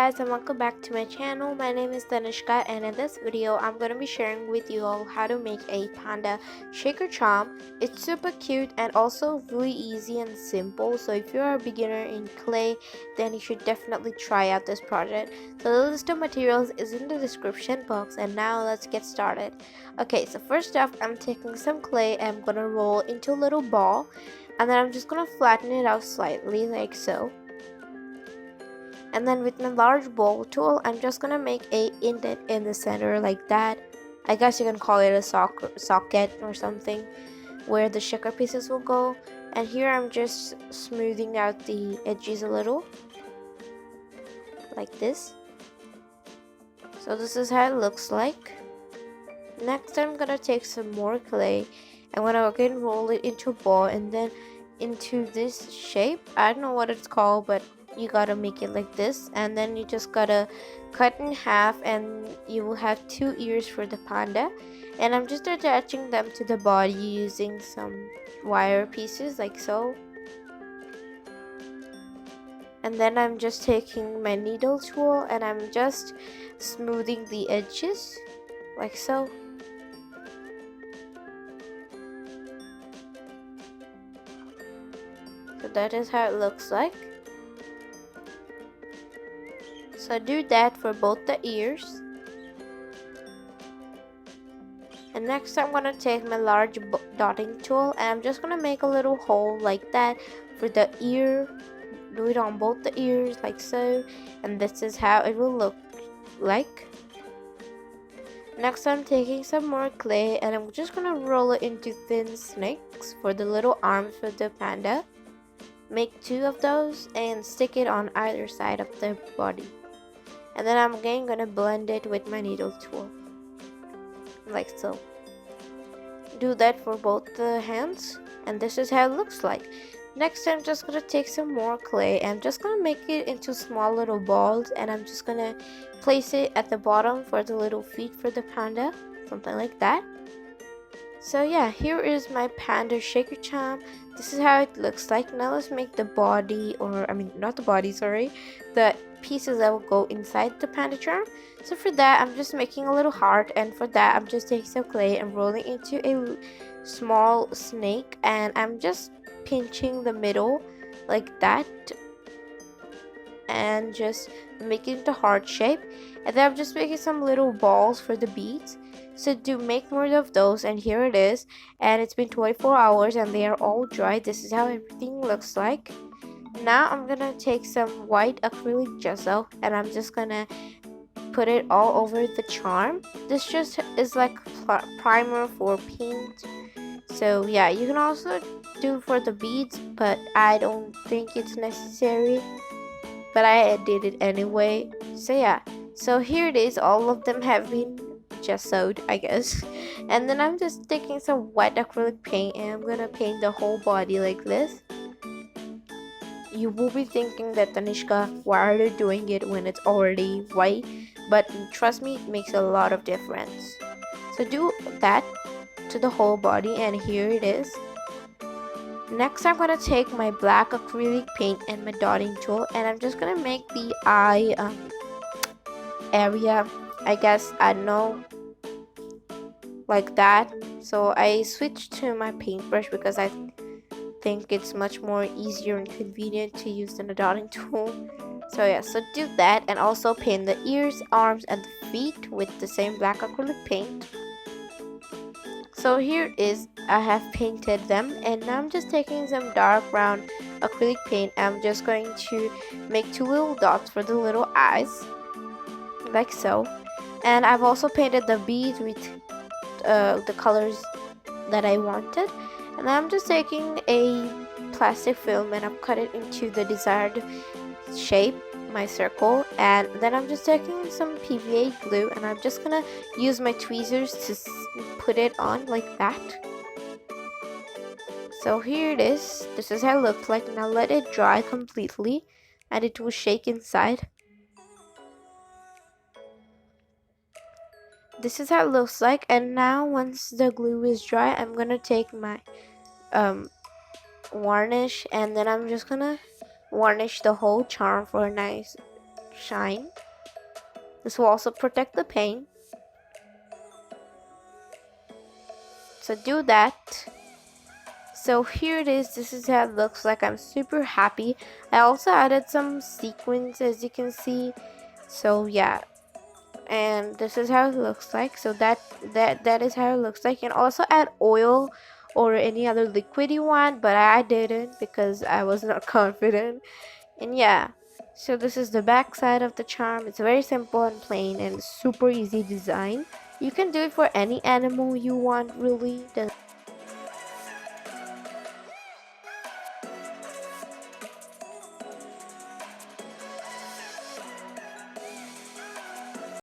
guys, and welcome back to my channel. My name is Tanishka, and in this video I'm going to be sharing with you all how to make a panda shaker charm. It's super cute and also really easy and simple, so if you're a beginner in clay, then you should definitely try out this project. So the list of materials is in the description box, and now let's get started. Okay, so first off, I'm taking some clay and I'm going to roll into a little ball, and then I'm just going to flatten it out slightly like so. And then with my large bowl tool, I'm just gonna make a indent in the center like that. I guess you can call it a socket or something, where the shaker pieces will go. And here I'm just smoothing out the edges a little, like this. So this is how it looks like. Next, I'm gonna take some more clay. I'm gonna again roll it into a ball and then into this shape. I don't know what it's called, but you gotta make it like this, and then you just gotta cut in half, and you will have two ears for the panda. And I'm just attaching them to the body using some wire pieces like so. And then I'm just taking my needle tool and I'm just smoothing the edges like so. So that is how it looks like. So do that for both the ears. And next I'm gonna take my large dotting tool and I'm just gonna make a little hole like that for the ear. Do it on both the ears like so, and this is how it will look like. Next I'm taking some more clay and I'm just gonna roll it into thin snakes for the little arms for the panda. Make two of those and stick it on either side of the body. And then I'm again gonna blend it with my needle tool like so. Do that for both the hands, and this is how it looks like. Next, I'm just gonna take some more clay and I'm just gonna make it into small little balls, and I'm just gonna place it at the bottom for the little feet for the panda, something like that. So yeah, here is my panda shaker charm. This is how it looks like. Now let's make the body, or I mean not the body, sorry, the pieces that will go inside the panda charm. So for that, I'm just making a little heart, and for that I'm just taking some clay and rolling into a small snake, and I'm just pinching the middle like that and just making the heart shape. And then I'm just making some little balls for the beads. So do make more of those, and here it is, and it's been 24 hours and they are all dry. This is how everything looks like. Now I'm gonna take some white acrylic gesso and I'm just gonna put it all over the charm. This just is like primer for paint. So yeah, you can also do for the beads, but I don't think it's necessary, but I did it anyway. So yeah, so here it is, all of them have been gessoed, I guess. And then I'm just taking some white acrylic paint and I'm gonna paint the whole body like this. You will be thinking that, Tanishka, why are you doing it when it's already white? But trust me, it makes a lot of difference. So do that to the whole body, and here it is. Next, I'm gonna take my black acrylic paint and my dotting tool, and I'm just gonna make the eye area, I guess, I don't know, like that. So I switched to my paintbrush because I think it's much more easier and convenient to use than a dotting tool. So yeah, so do that, and also paint the ears, arms, and the feet with the same black acrylic paint. So here it is, I have painted them, and now I'm just taking some dark brown acrylic paint. I'm just going to make two little dots for the little eyes like so. And I've also painted the beads with the colors that I wanted. And I'm just taking a plastic film and I've cut it into the desired shape, my circle. And then I'm just taking some PVA glue and I'm just gonna use my tweezers to put it on like that. So here it is. This is how it looks like. Now let it dry completely and it will shake inside. This is how it looks like, and now once the glue is dry, I'm gonna take my varnish, and then I'm just gonna varnish the whole charm for a nice shine. This will also protect the paint. So do that. So here it is. This is how it looks like. I'm super happy. I also added some sequins, as you can see. So yeah, and this is how it looks like. So that is how it looks like. You can also add oil or any other liquid you want, but I didn't because I was not confident. And yeah, so this is the back side of the charm. It's very simple and plain and super easy design. You can do it for any animal you want, really.